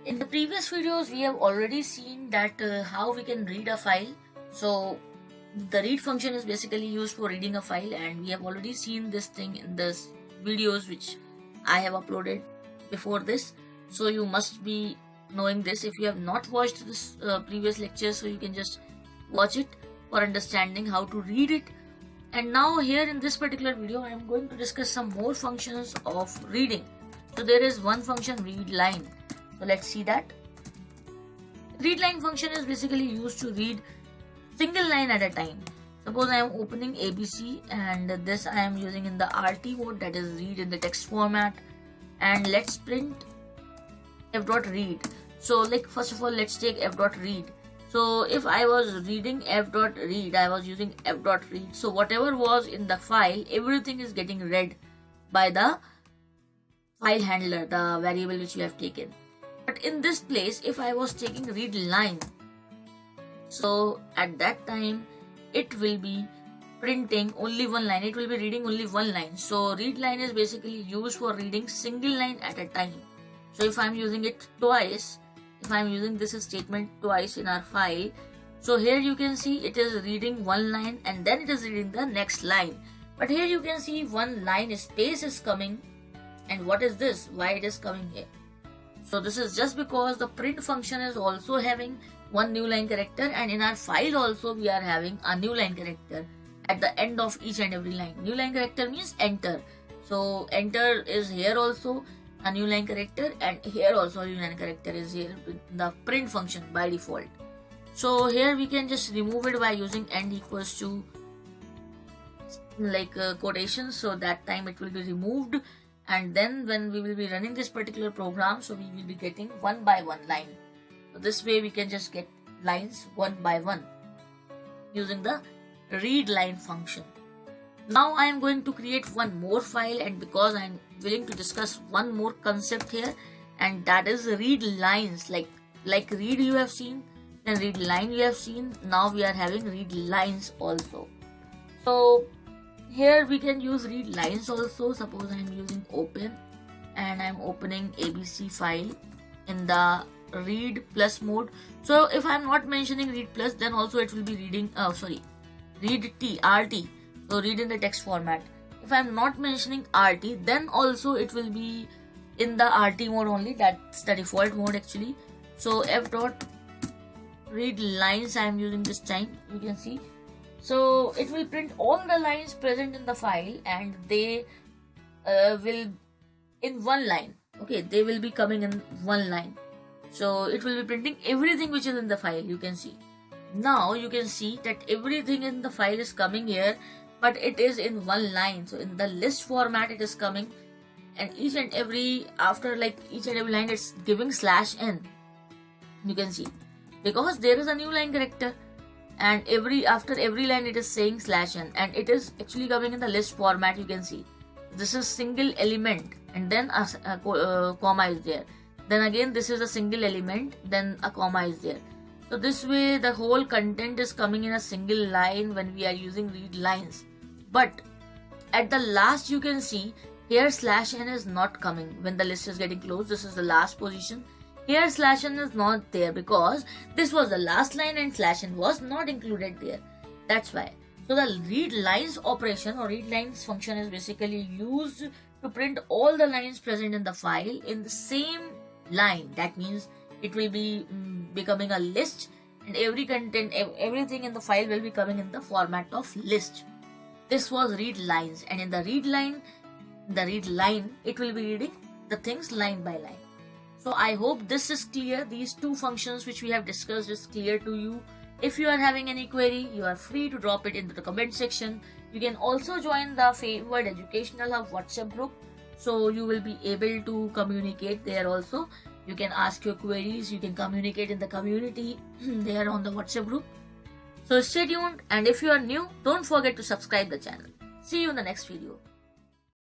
In the previous videos, we have already seen that how we can read a file. So the read function is basically used for reading a file, and we have already seen this thing in the videos which I have uploaded before this. So you must be knowing this. If you have not watched this previous lecture, so you can just watch it for understanding how to read it. And now here in this particular video, I am going to discuss some more functions of reading. So there is one function, read line. So let's see that. Read line function is basically used to read single line at a time. Suppose I am opening ABC and this I am using in the RT mode, that is read in the text format, and let's print f.read. So like first of all, let's take f.read. So if I was reading f.read, I was using f.read. So whatever was in the file, everything is getting read by the file handler, the variable which we have taken. But in this place, if I was taking read line, so at that time it will be printing only one line. It will be reading only one line. So read line is basically used for reading single line at a time. So if I'm using it twice, if I'm using this statement twice in our file, so here you can see it is reading one line and then it is reading the next line. But here you can see one line space is coming. And what is this? Why it is coming here? So this is just because the print function is also having one new line character, and in our file also we are having a new line character at the end of each and every line. New line character means enter. So enter is here also a new line character, and here also a new line character is here with the print function by default. So here we can just remove it by using end equals to like quotations, so that time it will be removed. And then when we will be running this particular program, so we will be getting one by one line. So this way we can just get lines one by one using the read line function. Now I am going to create one more file, and because I am willing to discuss one more concept here, and that is read lines. Like read you have seen, then read line you have seen. Now we are having read lines also. So here we can use read lines also. Suppose I am using open and I am opening ABC file in the read plus mode. So if I am not mentioning read plus, then also it will be reading read RT. So read in the text format. If I am not mentioning RT, then also it will be in the RT mode only. That's the default mode actually. So f.read lines I am using this time, you can see. So it will print all the lines present in the file, and they will in one line. Okay, they will be coming in one line. So it will be printing everything which is in the file, you can see. Now you can see that everything in the file is coming here, but it is in one line. So in the list format it is coming, and each and every line it's giving /n. You can see, because there is a new line character, and after every line it is saying /n, and it is actually coming in the list format. You can see this is single element, and then a comma is there. Then again this is a single element, then a comma is there. So this way the whole content is coming in a single line when we are using read lines. But at the last you can see here /n is not coming when the list is getting closed. This is the last position. Here /n is not there because this was the last line and /n was not included there. That's why. So the read lines operation or read lines function is basically used to print all the lines present in the file in the same line. That means it will be becoming a list, and everything in the file will be coming in the format of list. This was read lines, and in the read line, it will be reading the things line by line. So I hope this is clear. These two functions which we have discussed is clear to you. If you are having any query, you are free to drop it into the comment section. You can also join the Favored Educational Hub WhatsApp group, so you will be able to communicate there also. You can ask your queries, you can communicate in the community there on the WhatsApp group. So stay tuned, and if you are new, don't forget to subscribe the channel. See you in the next video.